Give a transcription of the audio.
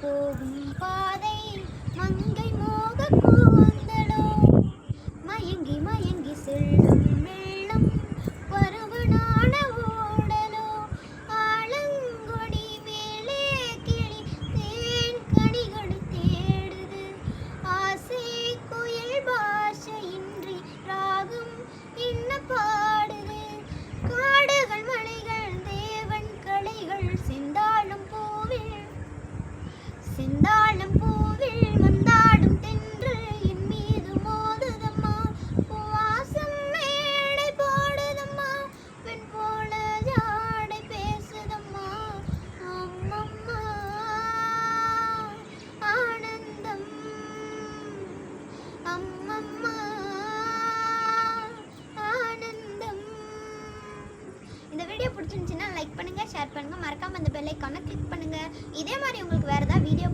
போகும் பாதை மங்கை மோக பூந்தடோ மயங்கி மயங்கி செல்லும் வெள்ளம் பருவனான ஓடலோ ஆலங்கொடி மேலே கிளி தேன் கனிகளை தேடுது ஆசை குயில் பாஷையின்றி ராகம் என்ன பாடுது காடுகள் மலைகள் தேவன் கலைகள் செந்தாழம் பூவில் வந்தாடும் தென்றல் என் மீது மோதுதம்மா பூவாசம் மேடை போடுதம்மா பெண் போல ஜாடை பேசுதம்மா அம்மம்மா ஆனந்தம் அம்மம்மா ஆனந்தம். இந்த வீடியோ பிடிச்சிருந்துச்சுன்னா லைக் பண்ணுங்க, ஷேர் பண்ணுங்க, மறக்காம அந்த பெல் ஐகானை கிளிக் பண்ணுங்க. இதே மாதிரி உங்களுக்கு வேற ஏதாவது வீடியோ